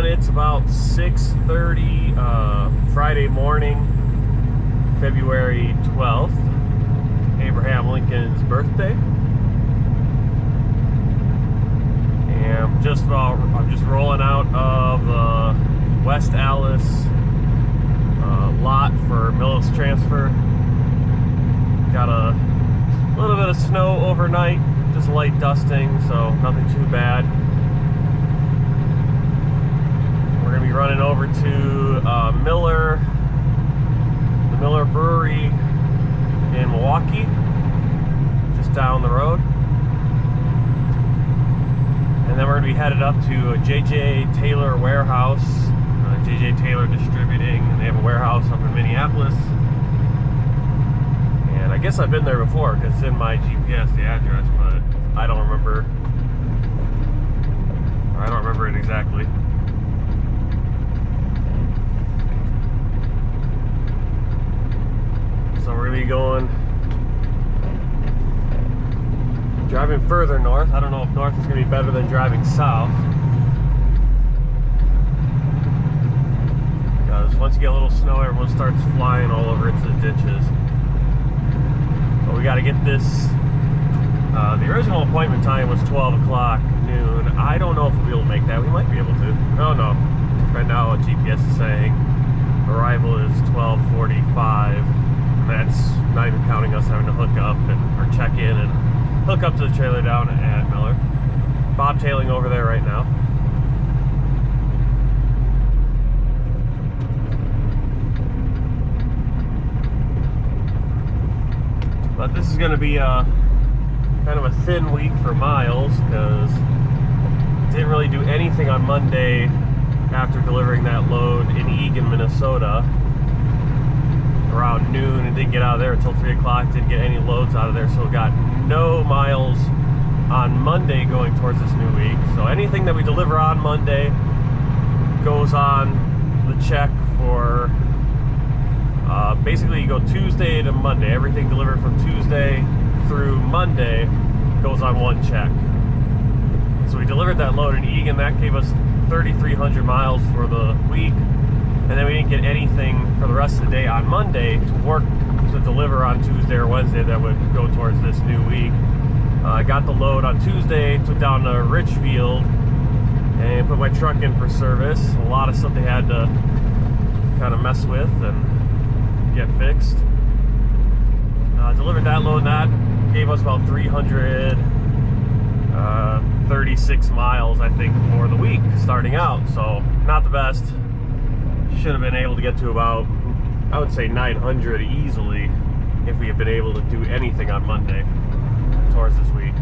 going. It's about 6:30 Friday morning, February 12th, Abraham Lincoln's birthday. And I'm just rolling out of the West Alice lot for Millis Transfer. Got a little bit of snow overnight, just light dusting, so nothing too bad. We're gonna be running over to the Miller Brewery in Milwaukee, just down the road. And then we're gonna be headed up to a J.J. Taylor warehouse, J.J. Taylor Distributing, and they have a warehouse up in Minneapolis. And I guess I've been there before because it's in my GPS, the address, but I don't remember it exactly. So we're gonna be driving further north. I don't know if north is gonna be better than driving south, because once you get a little snow, everyone starts flying all over into the ditches. But we got to get this. The original appointment time was 12 o'clock noon. I don't know if we'll be able to make that. We might be able to. Oh no. Right now, GPS is saying arrival is 12:45. And that's not even counting us having to hook up or check in and hook up to the trailer down at Miller. Bobtailing over there right now. But this is going to be kind of a thin week for miles, because didn't really do anything on Monday after delivering that load in Eagan, Minnesota around noon, and didn't get out of there until 3 o'clock. Didn't get any loads out of there, so got no miles on Monday going towards this new week. So anything that we deliver on Monday goes on the check for basically you go Tuesday to Monday. Everything delivered from Tuesday through Monday goes on one check. So we delivered that load in Eagan. That gave us 3,300 miles for the week. And then we didn't get anything for the rest of the day on Monday to deliver on Tuesday or Wednesday that would go towards this new week. I got the load on Tuesday, took down to Richfield, and put my truck in for service. A lot of stuff they had to kind of mess with and get fixed. Delivered that load, and that gave us about 336 miles, I think, for the week starting out. So not the best. Should have been able to get to about, I would say, 900 easily if we had been able to do anything on Monday towards this week.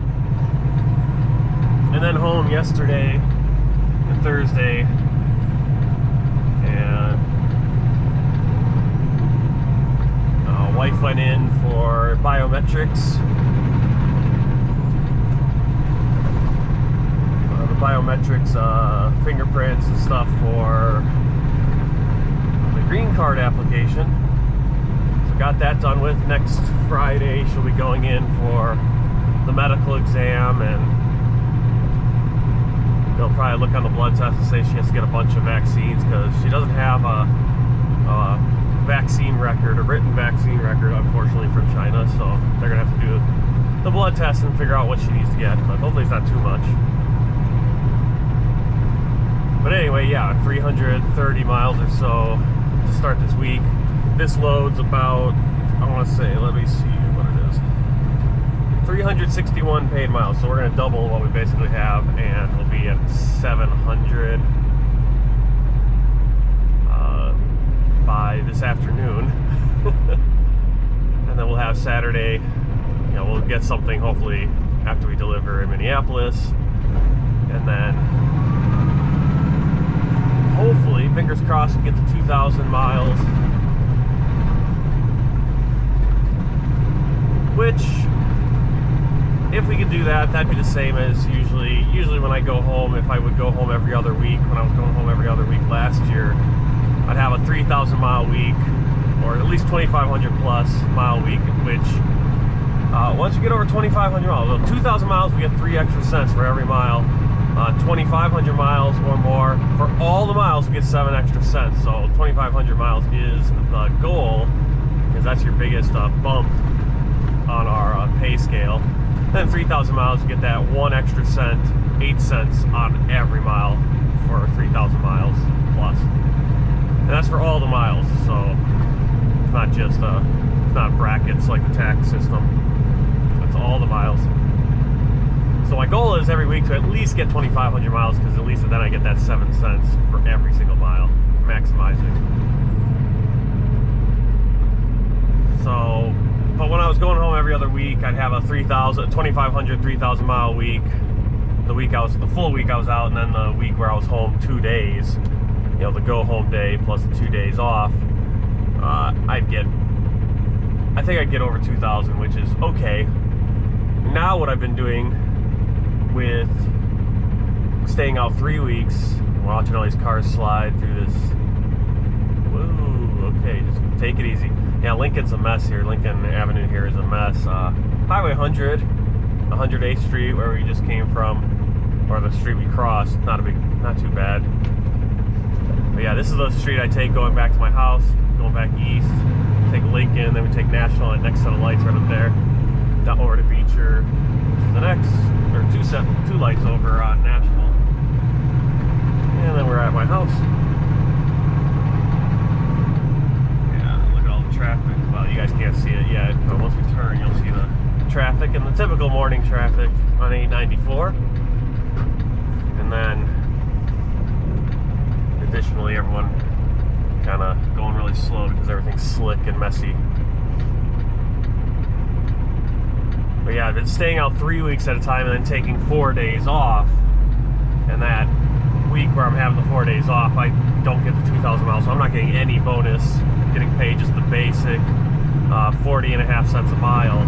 And then home yesterday and Thursday, and wife went in for biometrics. The biometrics, fingerprints and stuff for the green card application. So got that done with. Next Friday she'll be going in for the medical exam, and they'll probably look on the blood test and say she has to get a bunch of vaccines because she doesn't have a vaccine record, a written vaccine record, unfortunately, from China. So they're gonna have to do the blood test and figure out what she needs to get, but hopefully it's not too much. But anyway, yeah, 330 miles or so to start this week. This load's about, I want to say, let me see what it is, 361 paid miles. So we're going to double what we basically have, and we'll be at 700 by this afternoon. And then we'll have Saturday, we'll get something hopefully after we deliver in Minneapolis, and then hopefully, fingers crossed, we get to 2,000 miles, which, if we could do that, that'd be the same as usually when I go home. If I would go home every other week, when I was going home every other week last year, I'd have a 3,000 mile week, or at least 2,500 plus mile week, which once you get over 2,500 miles, well, 2,000 miles, we get 3 extra cents for every mile 2,500 miles or more. For all the miles, you get 7 extra cents. So 2,500 miles is the goal, because that's your biggest bump on our pay scale. Then 3,000 miles, you get that 1 extra cent, 8 cents on every mile for 3,000 miles plus. And that's for all the miles, so it's not just it's not brackets like the tax system. It's all the miles. So my goal is every week to at least get 2,500 miles, because at least then I get that 7 cents for every single mile, maximizing. So, but when I was going home every other week, I'd have a 2,500, 3,000 mile week. The full week I was out, and then the week where I was home 2 days, you know, the go home day plus the 2 days off, I think I'd get over 2,000, which is okay. Now what I've been doing with staying out 3 weeks, watching all these cars slide through this. Whoa, okay, just take it easy. Yeah, Lincoln's a mess here. Lincoln Avenue here is a mess. Highway 100, 108th Street, where we just came from, or the street we crossed, not too bad. But yeah, this is the street I take going back to my house, going back east. Take Lincoln, then we take National, and next set of lights right up there, down over to Beecher. The next, or two lights over on National, and then we're at my house. Yeah, look at all the traffic. Well, you guys can't see it yet, but once we turn, you'll see the traffic and the typical morning traffic on 894. And then, additionally, everyone kind of going really slow because everything's slick and messy. But yeah, I've been staying out 3 weeks at a time and then taking 4 days off. And that week where I'm having the 4 days off, I don't get the 2,000 miles, so I'm not getting any bonus. I'm getting paid just the basic 40.5 cents a mile.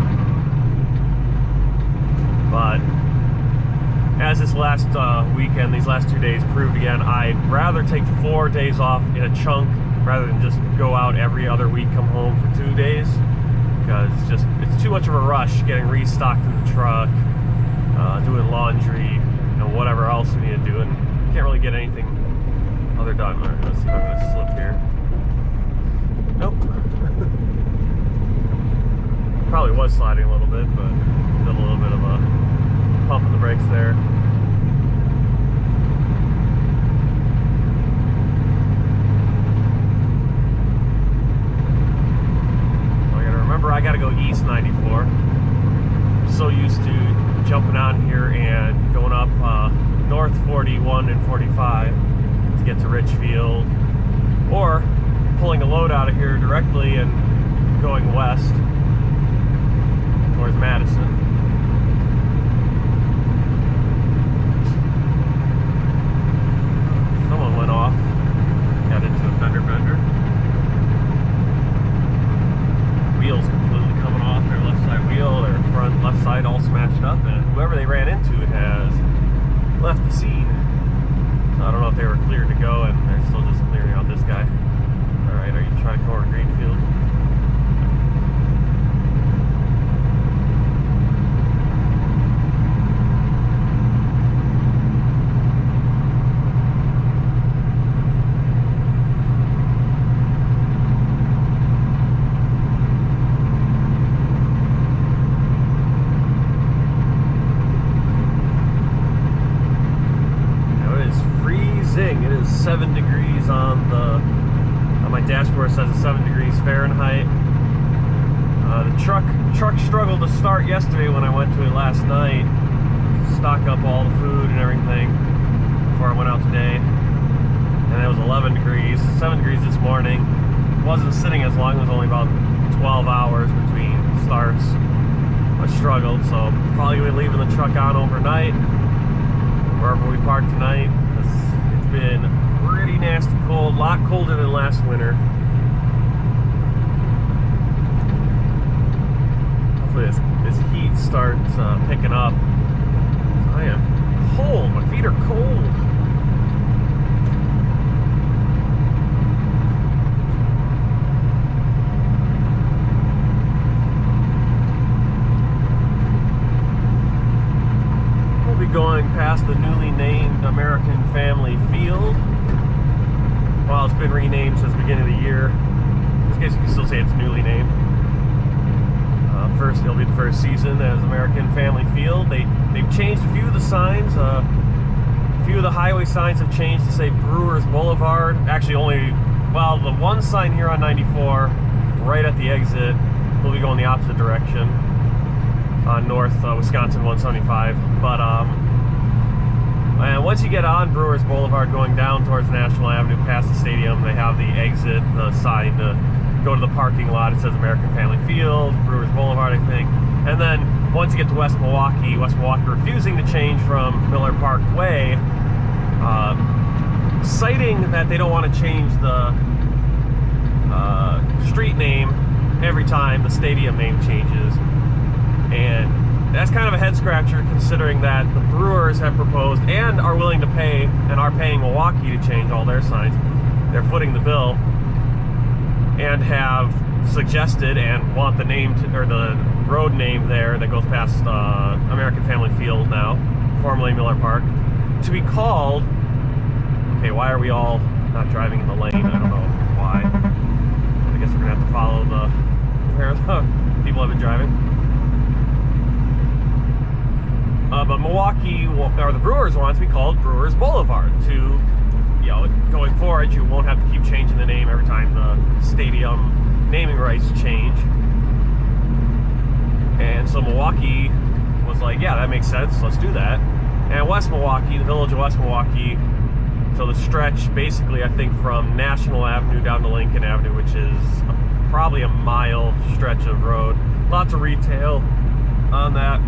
But as this last weekend, these last 2 days proved again, I'd rather take 4 days off in a chunk rather than just go out every other week, come home for 2 days. Because it's too much of a rush getting restocked in the truck, doing laundry, you know, whatever else we need to do, and can't really get anything other done. All right, let's see if I'm gonna slip here. Nope. Probably was sliding a little bit, but did a little bit of a pump in the brakes there. I gotta go east 94. I'm so used to jumping on here and going up north 41 and 45 to get to Richfield, or pulling a load out of here directly and going west towards Madison. Someone went off, got into a fender bender. Wheels completely coming off, their left side wheel, their front left side all smashed up, and whoever they ran into has left the scene. So I don't know if they were cleared to go, and they're still just clearing out this guy. Alright, are you trying to go over Greenfield? It is 7 degrees on my dashboard. It says it's 7 degrees Fahrenheit. The truck struggled to start yesterday when I went to it last night to stock up all the food and everything before I went out today. And it was 11 degrees, 7 degrees this morning. It wasn't sitting as long, it was only about 12 hours between starts. I struggled, so probably gonna be leaving the truck on overnight, wherever we park tonight. It's been pretty nasty cold, a lot colder than last winter. Hopefully this heat starts picking up. I am cold, my feet are cold. We'll be going past the newly named Family Field. Well, it's been renamed since the beginning of the year. In this case, you can still say it's newly named. It'll be the first season as American Family Field. They've changed a few of the signs. A few of the highway signs have changed to say Brewers Boulevard. Actually, the one sign here on 94, right at the exit, will be going the opposite direction on North Wisconsin 175. But and once you get on Brewers Boulevard going down towards National Avenue past the stadium, they have the exit, the sign to go to the parking lot. It says American Family Field, Brewers Boulevard, I think. And then once you get to West Milwaukee refusing to change from Miller Park Way, citing that they don't want to change the street name every time the stadium name changes. And that's kind of a head scratcher, considering that the Brewers have proposed and are willing to pay and are paying Milwaukee to change all their signs. They're footing the bill and have suggested and want the name or the road name there that goes past American Family Field now, formerly Miller Park, to be called. Okay, why are we all not driving in the lane? I don't know why. I guess we're gonna have to follow where the people have been driving. But Milwaukee, or the Brewers, want to be called Brewers Boulevard to, going forward, you won't have to keep changing the name every time the stadium naming rights change. And so Milwaukee was like, yeah, that makes sense, let's do that. And West Milwaukee, the village of West Milwaukee, so the stretch basically, I think, from National Avenue down to Lincoln Avenue, which is probably a mile stretch of road, lots of retail on that,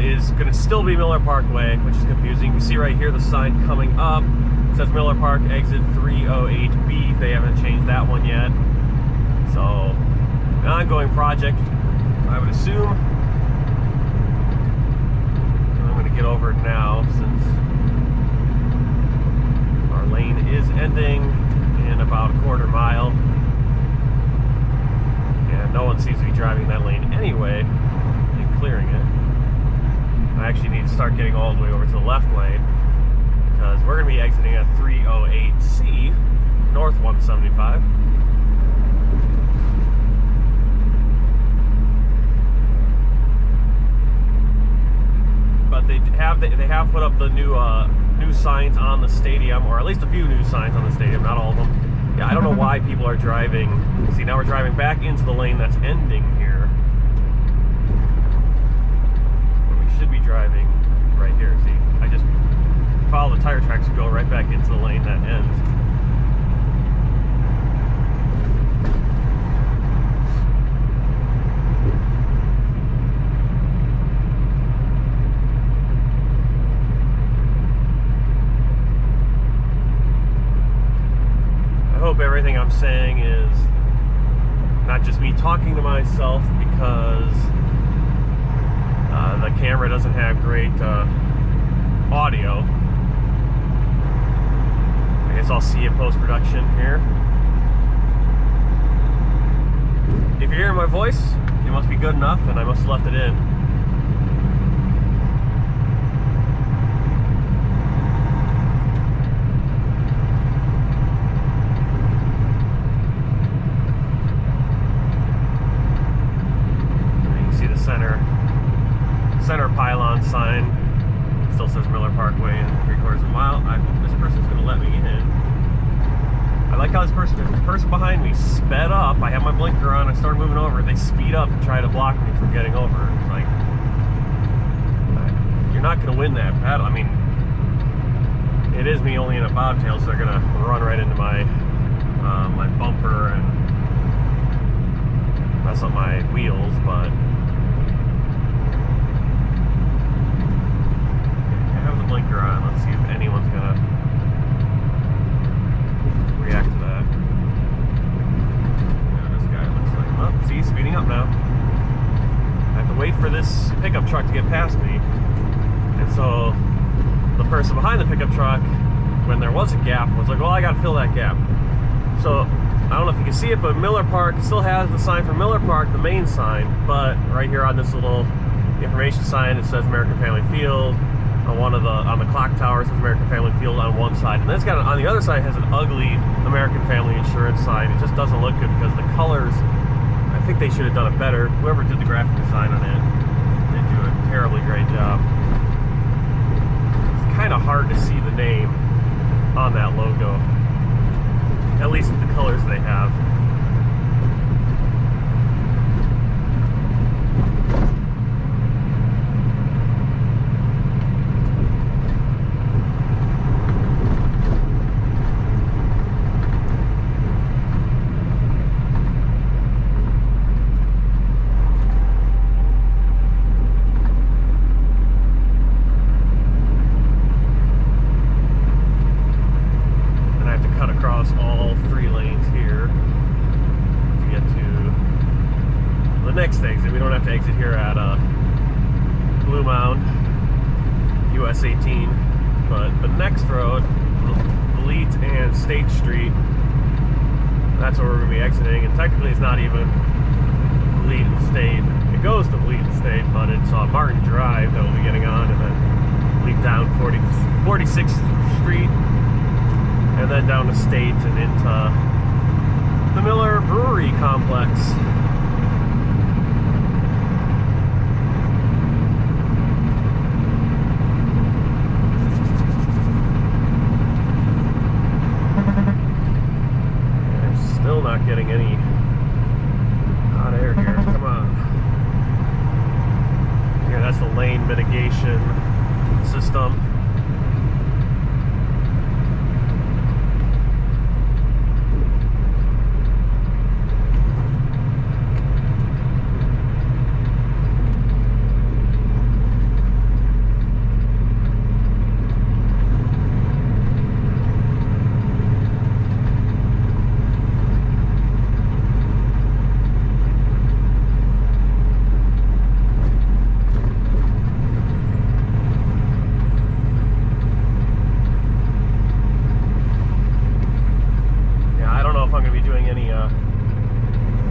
is going to still be Miller Park Way, which is confusing. You can see right here the sign coming up. It says Miller Park exit 308B. They haven't changed that one yet. So, an ongoing project, I would assume. I'm going to get over now since our lane is ending in about a quarter mile. And no one seems to be driving that lane anyway and clearing it. I actually need to start getting all the way over to the left lane, because we're going to be exiting at 308C, North 175. But they have put up the new signs on the stadium, or at least a few new signs on the stadium, not all of them. Yeah, I don't know why people are driving. See, now we're driving back into the lane that's ending here. Should be driving right here. See, I just follow the tire tracks and go right back into the lane that ends. I hope everything I'm saying is not just me talking to myself, because the camera doesn't have great audio. I guess I'll see you post-production here. If you're hearing my voice, it must be good enough, and I must have left it in. You can see the center pylon sign still says Miller Parkway in 3/4 of a mile. I hope this person's going to let me in. I like how the person behind me sped up. I have my blinker on. I started moving over. They speed up and try to block me from getting over. It's like, you're not going to win that battle. I mean, it is me only in a bobtail, so they're going to run right into my my bumper and mess up my wheels, but blinker on. Let's see if anyone's gonna react to that. Yeah, this guy looks like, oh, see, he's speeding up now. I have to wait for this pickup truck to get past me. And so the person behind the pickup truck, when there was a gap, was like, well, I gotta fill that gap. So I don't know if you can see it, but Miller Park still has the sign for Miller Park, the main sign, but right here on this little information sign, it says American Family Field. on the clock tower. It says American Family Field on one side, and then it's got on the other side has an ugly American Family Insurance sign. It just doesn't look good because the colors, I think they should have done it better. Whoever did the graphic design on it did do a terribly great job. It's kind of hard to see the name on that logo, at least with the colors they have. All 3 lanes here to get to the next exit. We don't have to exit here at Blue Mound, US 18, but the next road, Elite and State Street, that's where we're going to be exiting. And technically it's not even Elite and State. It goes to Elite and State, but it's Martin Drive that we'll be getting on, and then lead down 46th Street, and then down to State and into the Miller Brewery complex. I'm still not getting any hot air here. Come on. Here, that's the lane mitigation system.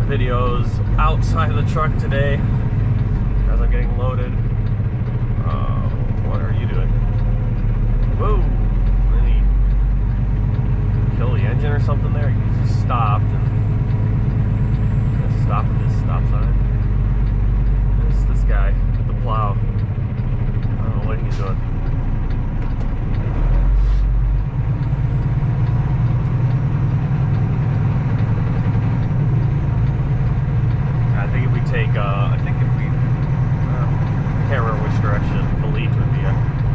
Videos outside of the truck today as I'm getting loaded. What are you doing? Whoa! Did he kill the engine or something there? He just stopped and just stopped at this stop sign. This guy with the plow. I don't know what he's doing. I can't remember which direction Elite would be. I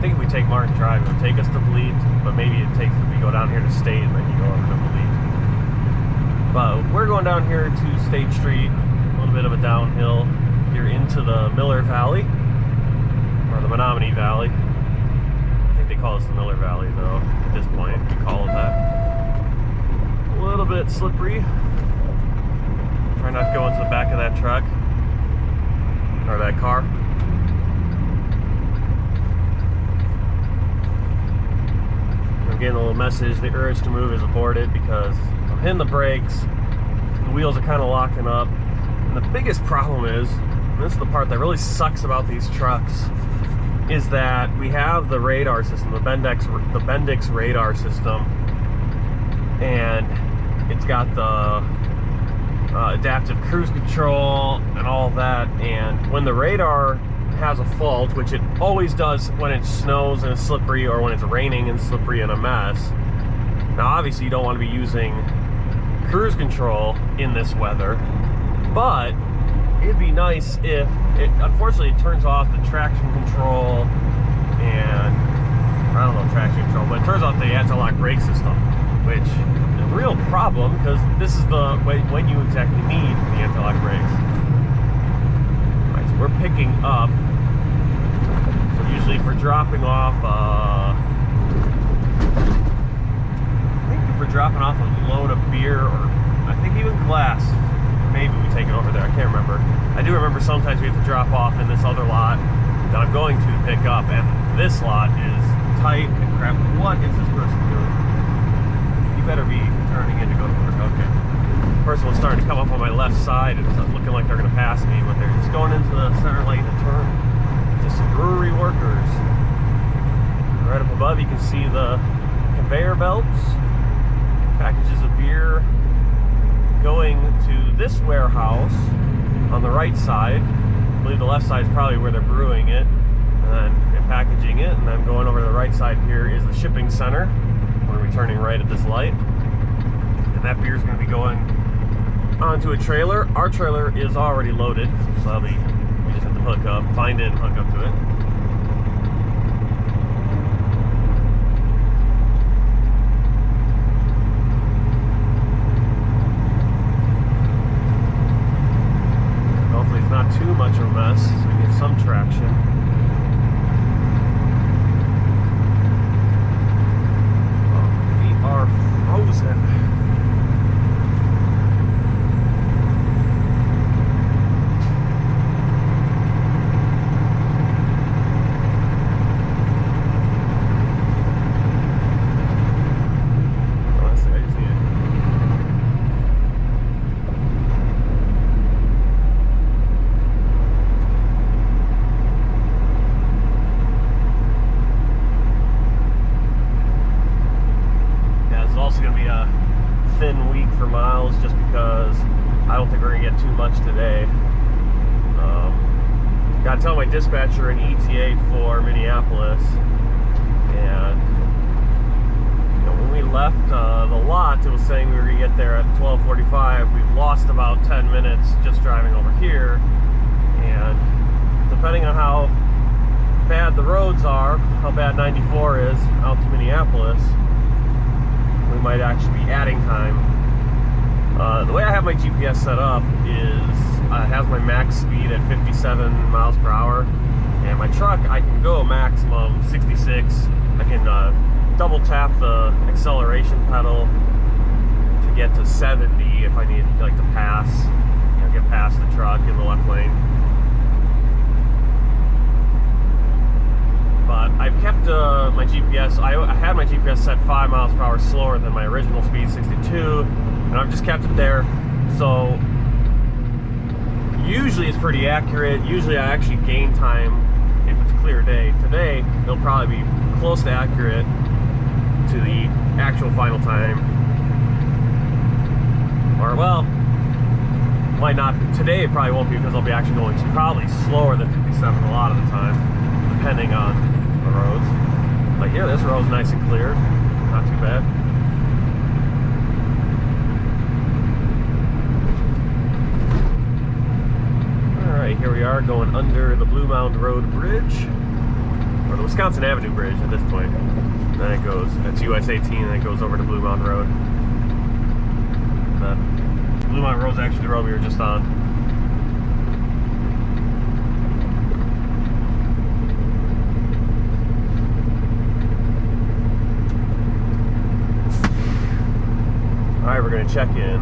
think if we take Martin Drive, it would take us to Elite, but maybe it takes if we go down here to State and then you go over to Elite. But we're going down here to State Street, a little bit of a downhill here into the Miller Valley, or the Menominee Valley. I think they call us the Miller Valley though, at this point, we call it that. A little bit slippery. Try not to go into the back of that truck or that car. I'm getting a little message, the urge to move is aborted because I'm hitting the brakes, the wheels are kind of locking up, and the biggest problem is, and this is the part that really sucks about these trucks, is that we have the radar system, the Bendix radar system, and it's got the adaptive cruise control and all that, and when the radar has a fault, which it always does when it snows and it's slippery, or when it's raining and slippery and a mess. Now obviously you don't want to be using cruise control in this weather, but it'd be nice if it, unfortunately it turns off the traction control and, I don't know traction control, but it turns off the anti-lock brake system, which real problem because this is the way when you exactly need the anti-lock brakes. Alright, so we're picking up. So usually if we're dropping off I think if we're dropping off a load of beer, or I think even glass, maybe we take it over there, I can't remember. I do remember sometimes we have to drop off in this other lot that I'm going to pick up, and this lot is tight and crap. What is this person doing? You better be turning in to go to work. Okay. The person was starting to come up on my left side and it's looking like they're going to pass me, but they're just going into the center lane to turn. Just some brewery workers. Right up above you can see the conveyor belts, packages of beer going to this warehouse on the right side. I believe the left side is probably where they're brewing it and packaging it, and then going over to the right side here is the shipping center. We're going to be turning right at this light, and that beer is going to be going onto a trailer. Our trailer is already loaded, so we just have to hook up, find it, and hook up to it. Hopefully it's not too much of a mess, so we get some traction. Are frozen. Thin week for miles, just because I don't think we're gonna get too much today. Gotta tell my dispatcher an ETA for Minneapolis, and when we left the lot, it was saying we were gonna get there at 12:45. We've lost about 10 minutes just driving over here, and depending on how bad the roads are, how bad 94 is out to Minneapolis, we might actually be adding time. The way I have my GPS set up is it has my max speed at 57 miles per hour, and my truck I can go maximum 66. I can double tap the acceleration pedal to get to 70 if I need like to pass, get past the truck in the left lane. But I've kept my GPS, I had my GPS set 5 miles per hour slower than my original speed, 62, and I've just kept it there. So usually it's pretty accurate. Usually I actually gain time if it's a clear day. Today, it'll probably be close to accurate to the actual final time. Or, well, might not. Today it probably won't be, because I'll be actually going probably slower than 57 a lot of the time, depending on the roads. Like here, this road's nice and clear, not too bad. Alright, here we are going under the Blue Mound Road Bridge, or the Wisconsin Avenue Bridge at this point. Then it goes, that's US 18, and it goes over to Blue Mound Road. That Blue Mound Road's actually the road we were just on. Alright, we're going to check in.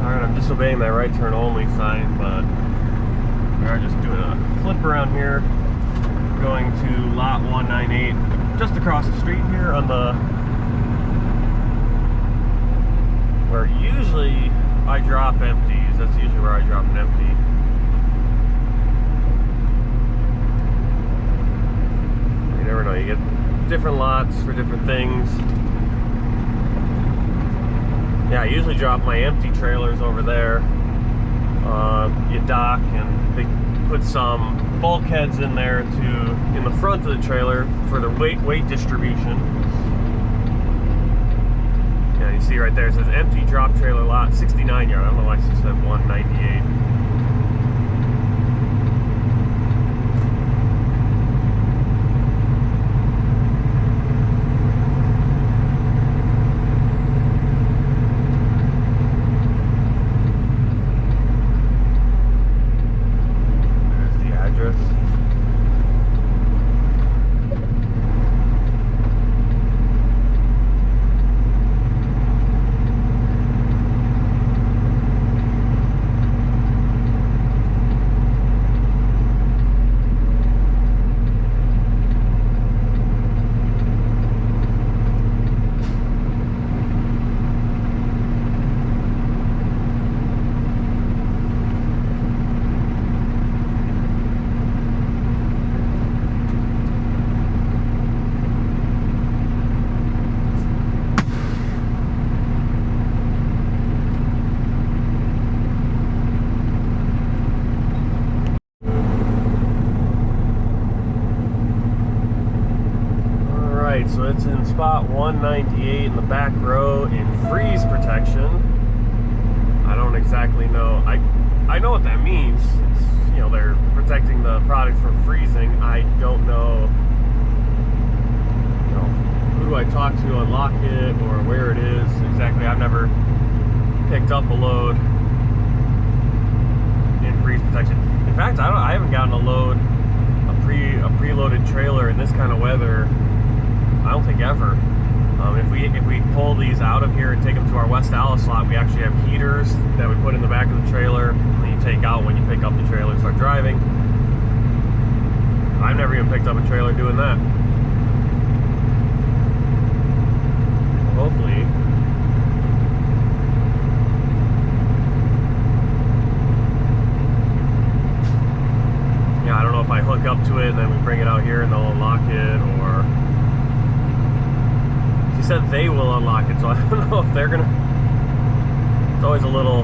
Alright, I'm disobeying that right turn only sign, but we are just doing a flip around here, going to lot 198, just across the street here on the where usually I drop empties. That's usually where I drop an empty. You never know, you get different lots for different things. Yeah, I usually drop my empty trailers over there. You dock, and they put some bulkheads in there in the front of the trailer for the weight distribution. You see right there, it says empty drop trailer lot 69 yard. I don't know why it said 198. There's the address. Alright, so it's in spot 198 in the back row in freeze protection. I don't exactly know. I know what that means. It's, you know, they're protecting the product from freezing. I don't know, you know, who do I talk to unlock it or where it is exactly. I've never picked up a load in freeze protection. In fact, I haven't gotten a load, a preloaded trailer in this kind of weather, I don't think ever. If we pull these out of here and take them to our West Dallas slot, we actually have heaters that we put in the back of the trailer and you take out when you pick up the trailer and start driving. I've never even picked up a trailer doing that. Hopefully. Yeah, I don't know if I hook up to it and then we bring it out here and they'll unlock it, or... She said they will unlock it, so I don't know if they're gonna... It's always a little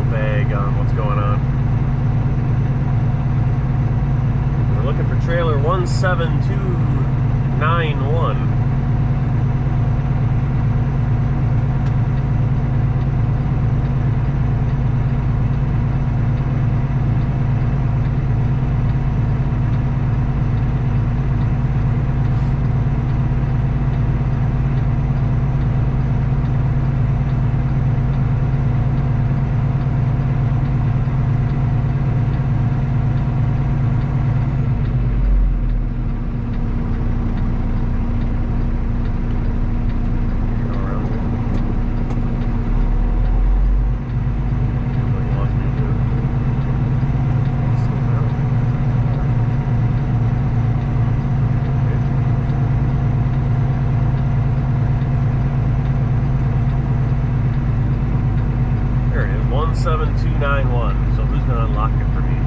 vague on what's going on. We're looking for trailer 17291. There it is, 17291. So who's gonna unlock it for me?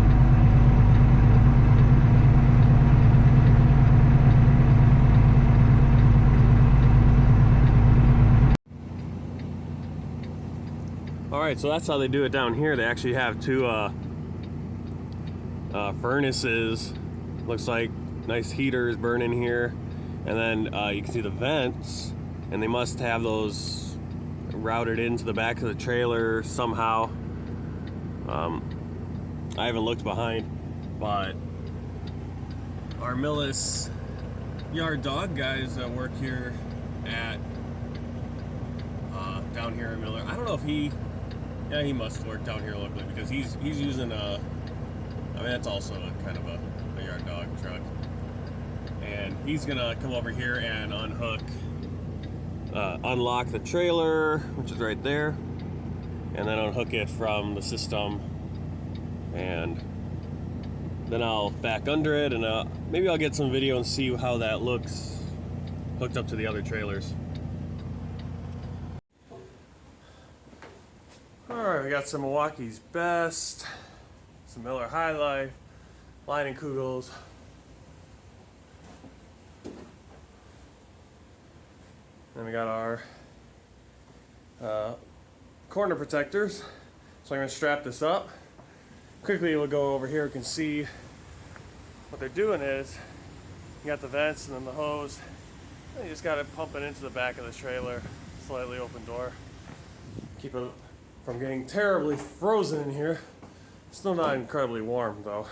Alright, so that's how they do it down here. They actually have two furnaces. Looks like nice heaters burning here. And then you can see the vents. And they must have those routed into the back of the trailer somehow. I haven't looked behind, but our Millis yard dog guys that work here at down here in Miller, I don't know if he must work down here locally, because he's using I mean, that's also kind of a yard dog truck, and he's gonna come over here and unlock the trailer, which is right there, and then unhook it from the system, and then I'll back under it, and maybe I'll get some video and see how that looks hooked up to the other trailers. Alright, we got some Milwaukee's Best, some Miller High Life, Lion Kugels. Then we got our corner protectors. So I'm going to strap this up. Quickly we'll go over here. You can see what they're doing is you got the vents and then the hose. And you just got it pumping into the back of the trailer. Slightly open door. Keep it from getting terribly frozen in here. Still not incredibly warm though.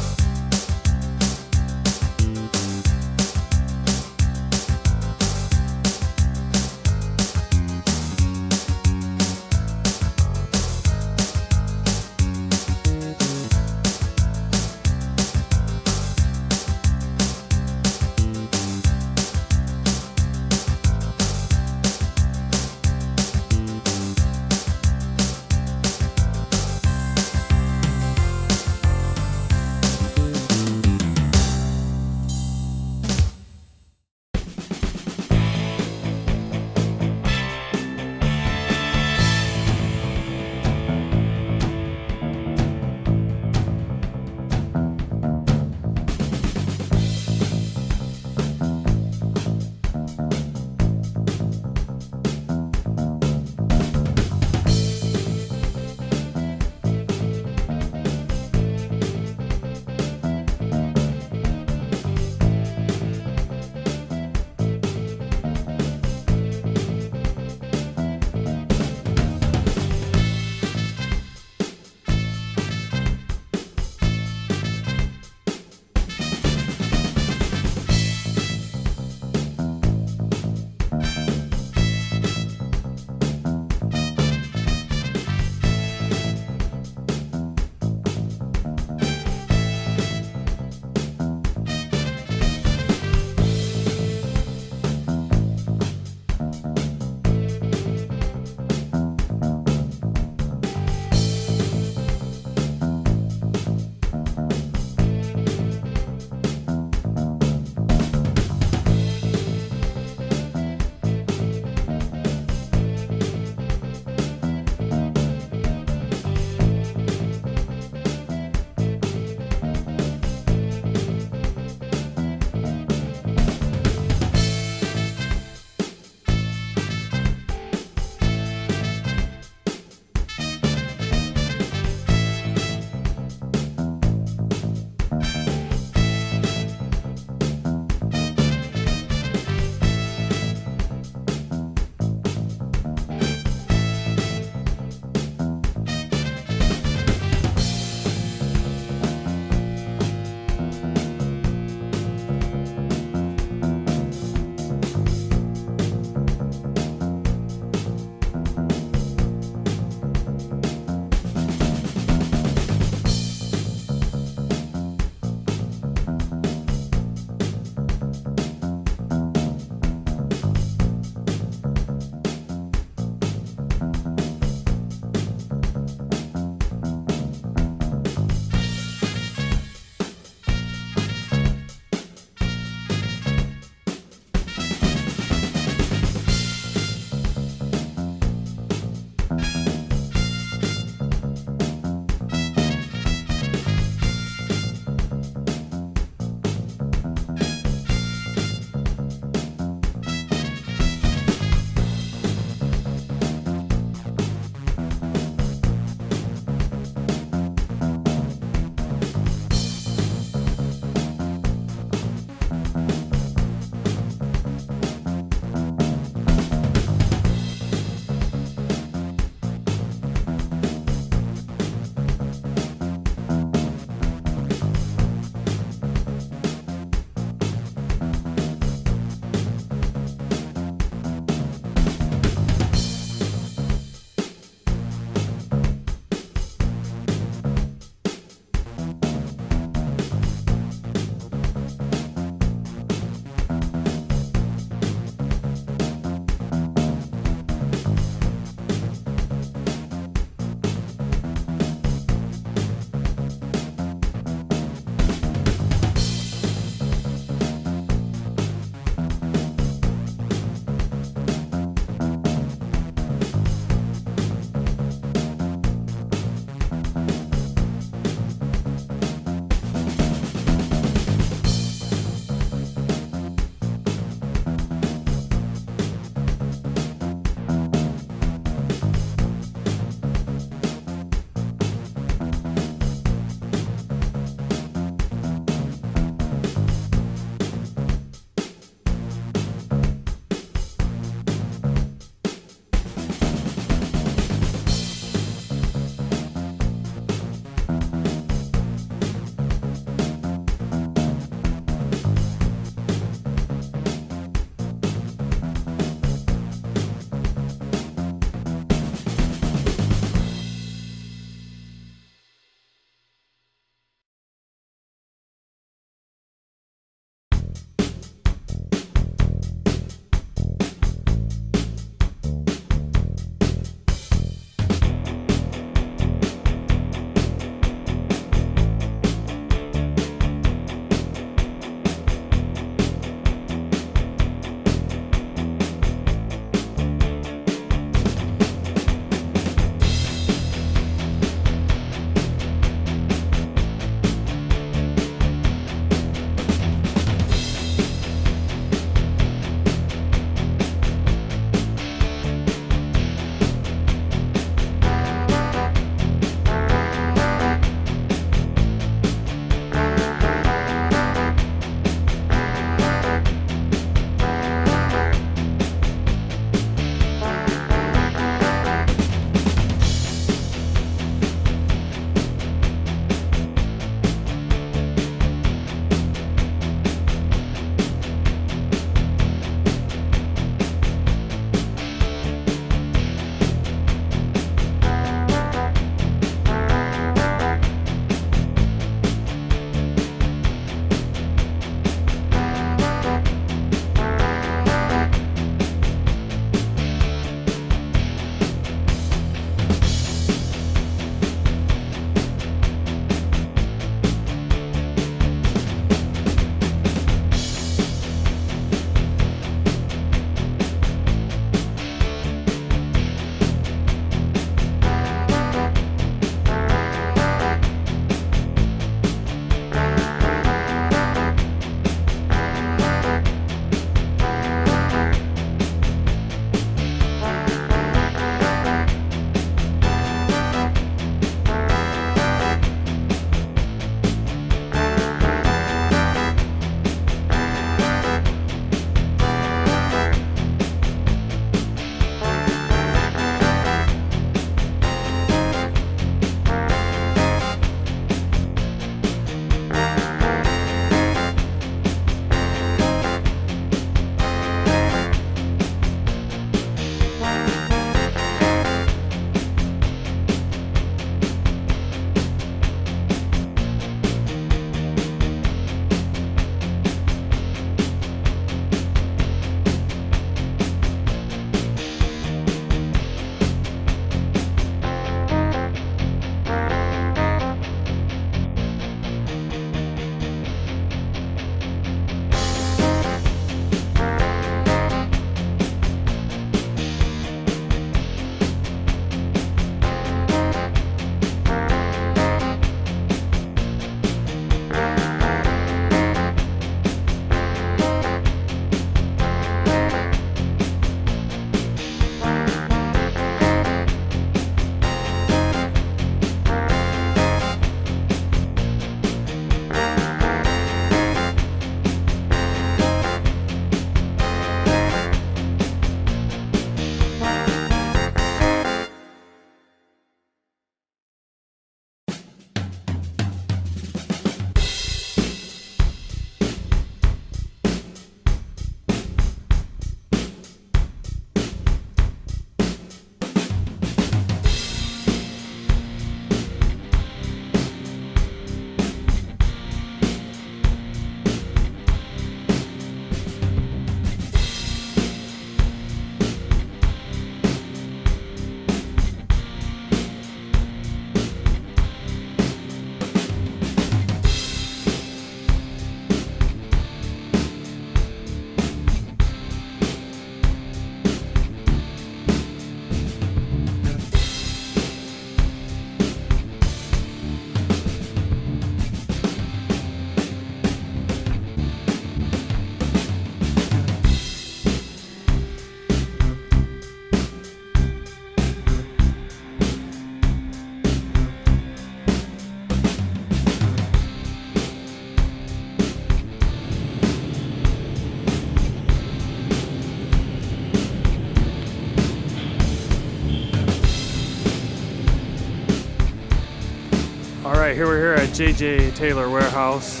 Alright, here we're here at JJ Taylor Warehouse.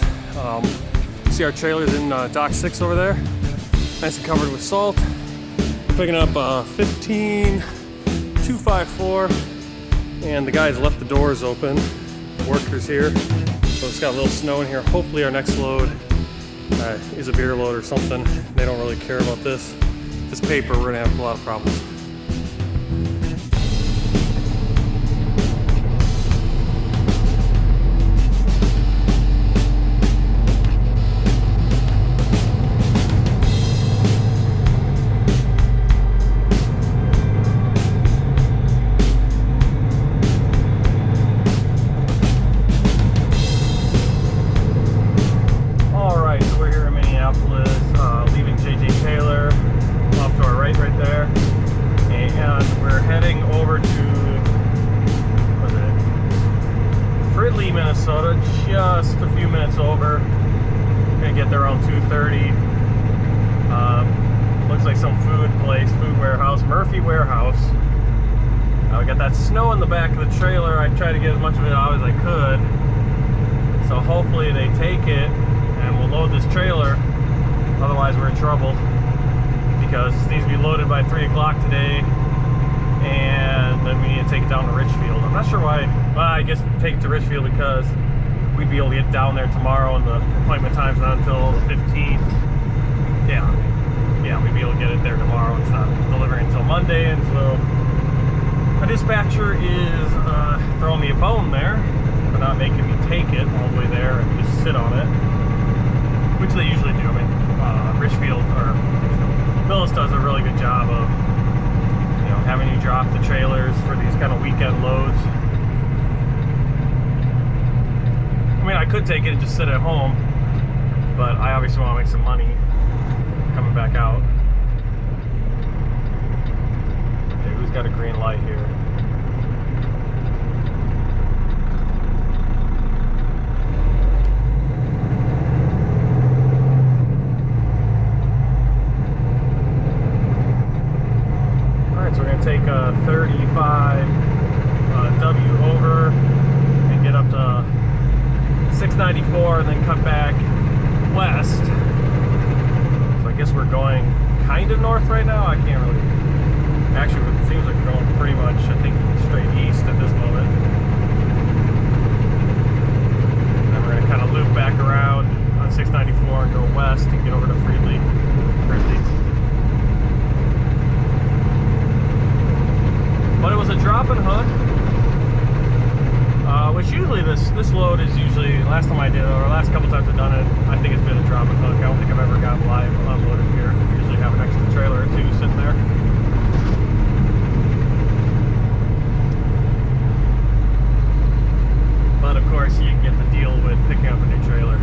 See our trailers in Dock 6 over there. Nice and covered with salt. Picking up 15254, and the guys left the doors open. Workers here. So it's got a little snow in here. Hopefully our next load is a beer load or something. They don't really care about this. This paper, we're gonna have a lot of problems. Leaving JJ Taylor off to our right there, and we're heading over to Fridley, Minnesota, just a few minutes over. Gonna get there around 2:30. Looks like some food place, food warehouse, Murphy Warehouse. We got that snow in the back of the trailer. I tried to get as much of it out as I could, so hopefully they take it and we'll load this trailer. Otherwise we're in trouble, because it needs to be loaded by 3 o'clock today, and then we need to take it down to Richfield. I'm not sure why. Well, I guess take it to Richfield because we'd be able to get down there tomorrow, and the appointment time's not until the 15th. Yeah, we'd be able to get it there tomorrow. It's not delivering until Monday, and so my dispatcher is throwing me a bone there for not making me take it all the way there and just sit on it, which they usually do. I mean, Richfield, or Millis, does a really good job of, having you drop the trailers for these kind of weekend loads. I mean, I could take it and just sit at home, but I obviously want to make some money coming back out. Okay, who's got a green light here? So we're going to take a 35 W over and get up to 694 and then cut back west. So I guess we're going kind of north right now. I can't really... Actually, it seems like we're going pretty much, I think, straight east at this moment. And then we're going to kind of loop back around on 694 and go west and get over to Fridley. But it was a drop and hook, which usually this load is usually, last time I did it, or last couple times I've done it, I think it's been a drop and hook. I don't think I've ever got live unloaded here. We usually have an extra trailer or two sitting there. But of course you get the deal with picking up a new trailer.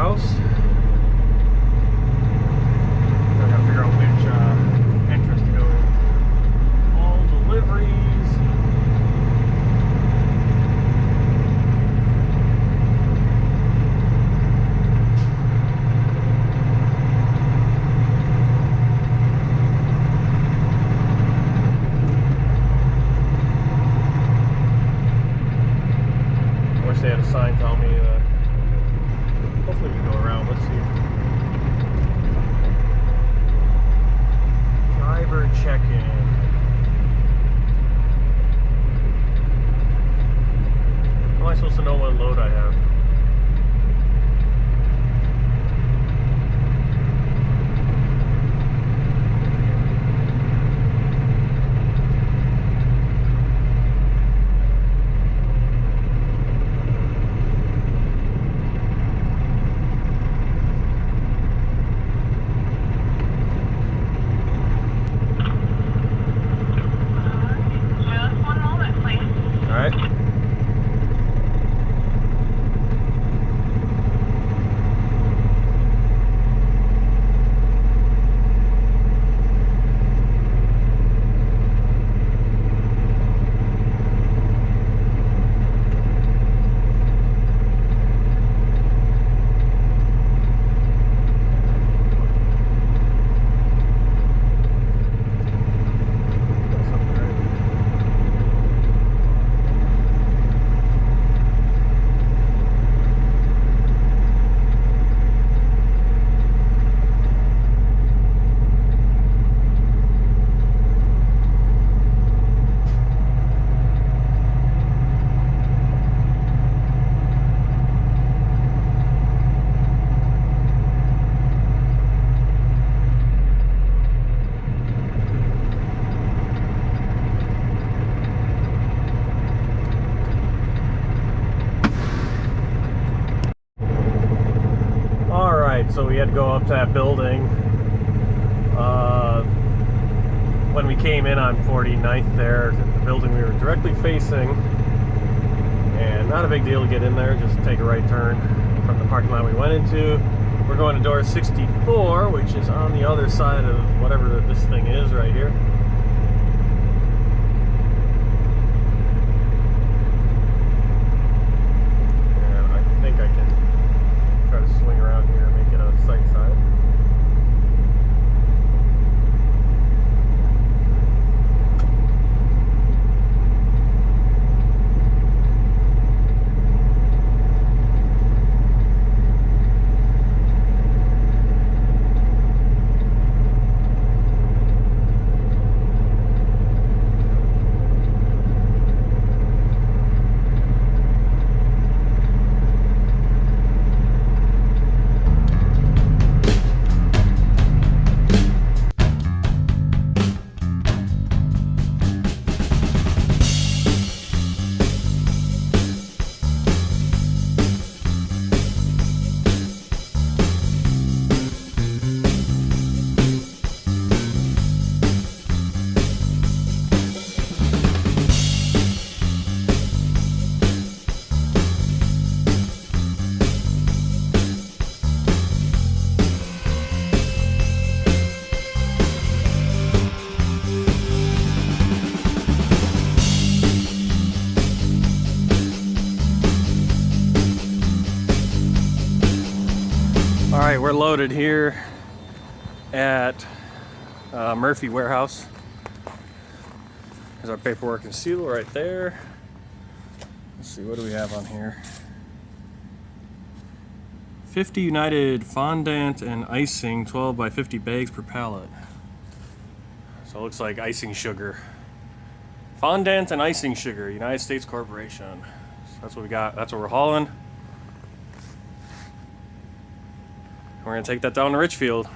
warehouse. I gotta figure out which entrance to go in. All deliveries. They had a sign telling me that hopefully we can go around. Let's see. Driver check-in. How am I supposed to know what load I have? So we had to go up to that building. When we came in on 49th there, the building we were directly facing, and not a big deal to get in there, just take a right turn from the parking lot we went into. We're going to door 64, which is on the other side of whatever this thing is right here. And I think I can try to swing around here and make it a site side. Alright, we're loaded here at Murphy Warehouse. There's our paperwork and seal right there. Let's see, what do we have on here? 50 United fondant and icing, 12 by 50 bags per pallet. So it looks like icing sugar. Fondant and icing sugar, United States Corporation. So that's what we got, that's what we're hauling. We're gonna take that down to Richfield.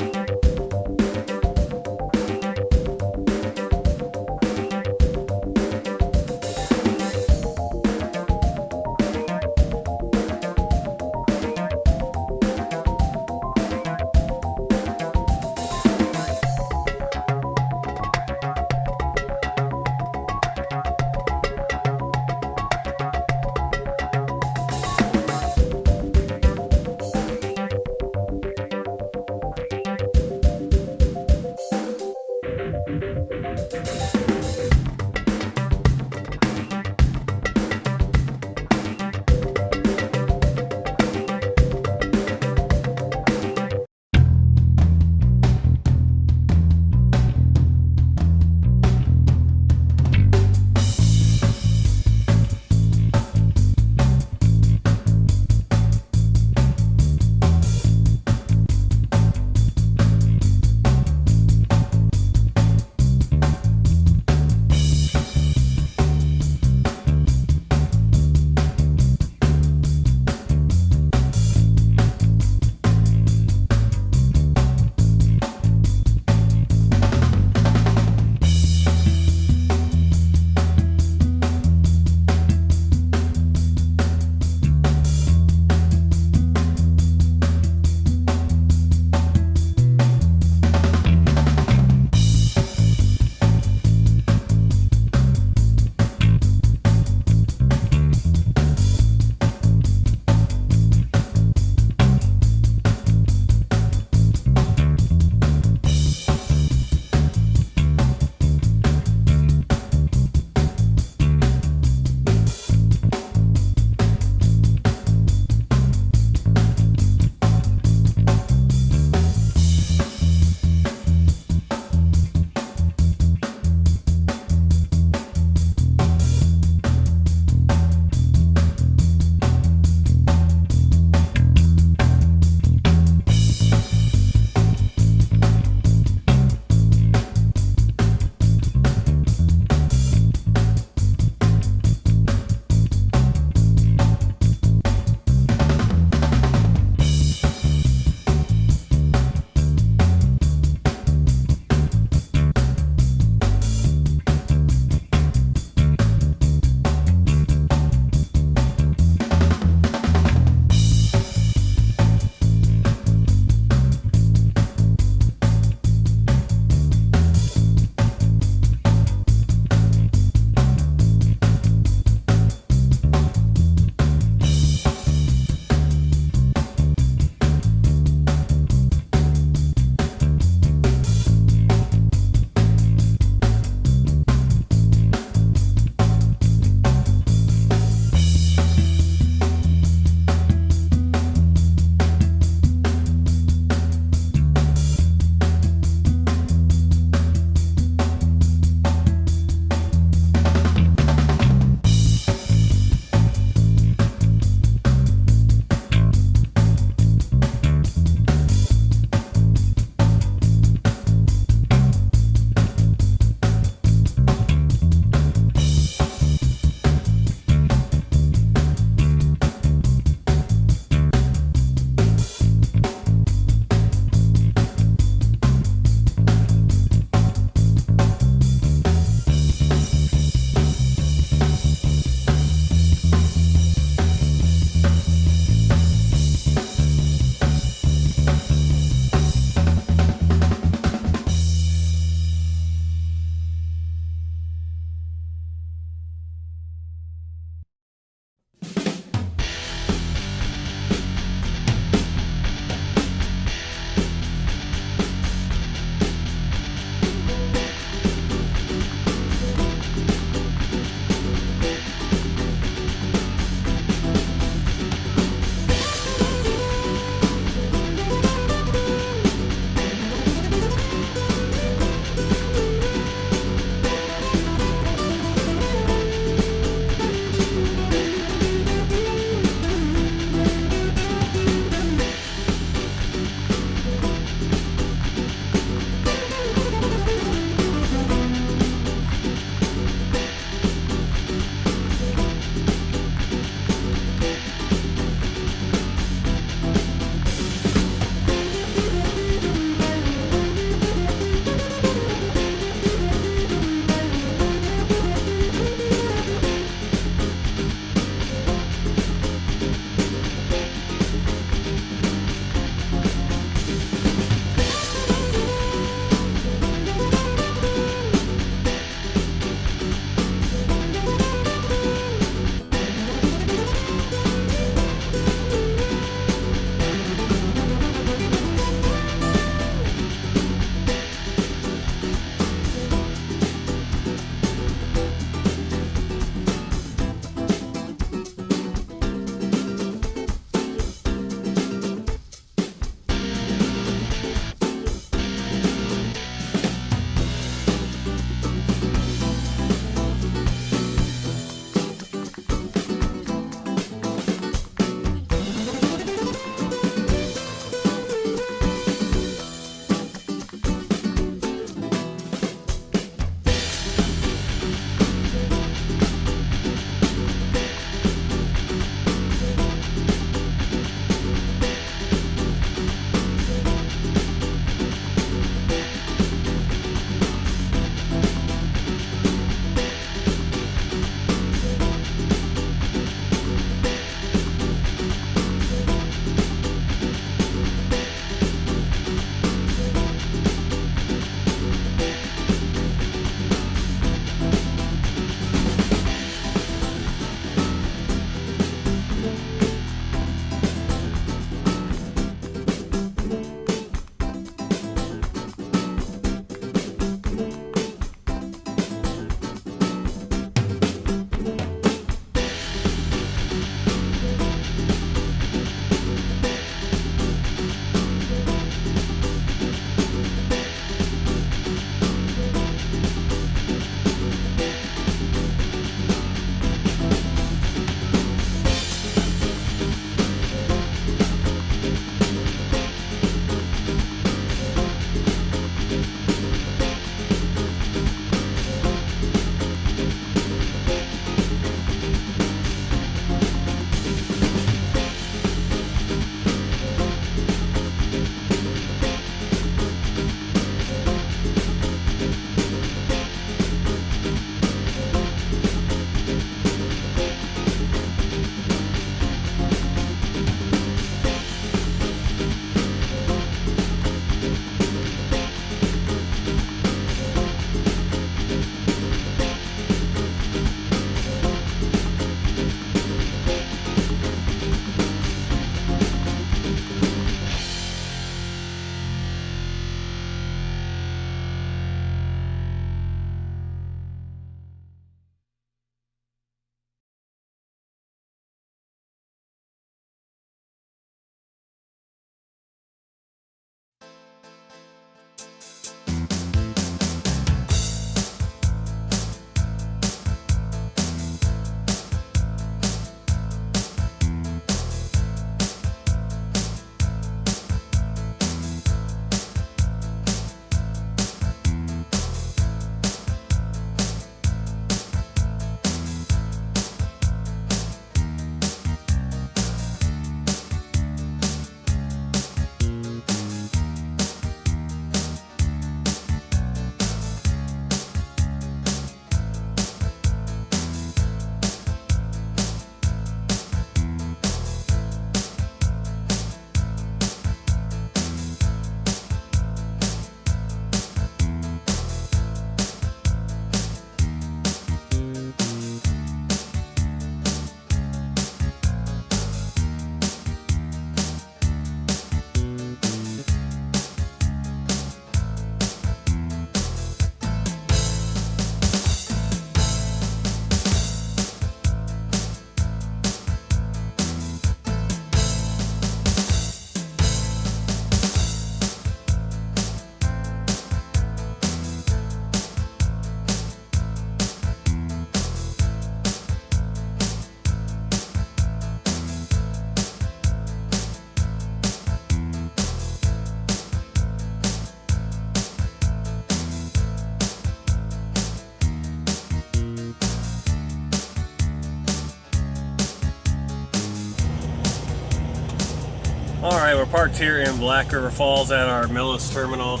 Alright, we're parked here in Black River Falls at our Millis terminal.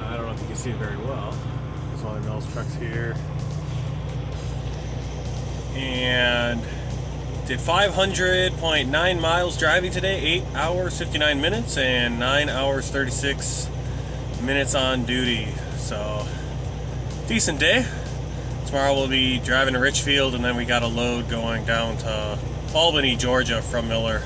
I don't know if you can see it very well. There's one of the Millis trucks here. And did 500.9 miles driving today, 8 hours 59 minutes, and 9 hours 36 minutes on duty. So, decent day. Tomorrow we'll be driving to Richfield, and then we got a load going down to Albany, Georgia from Miller.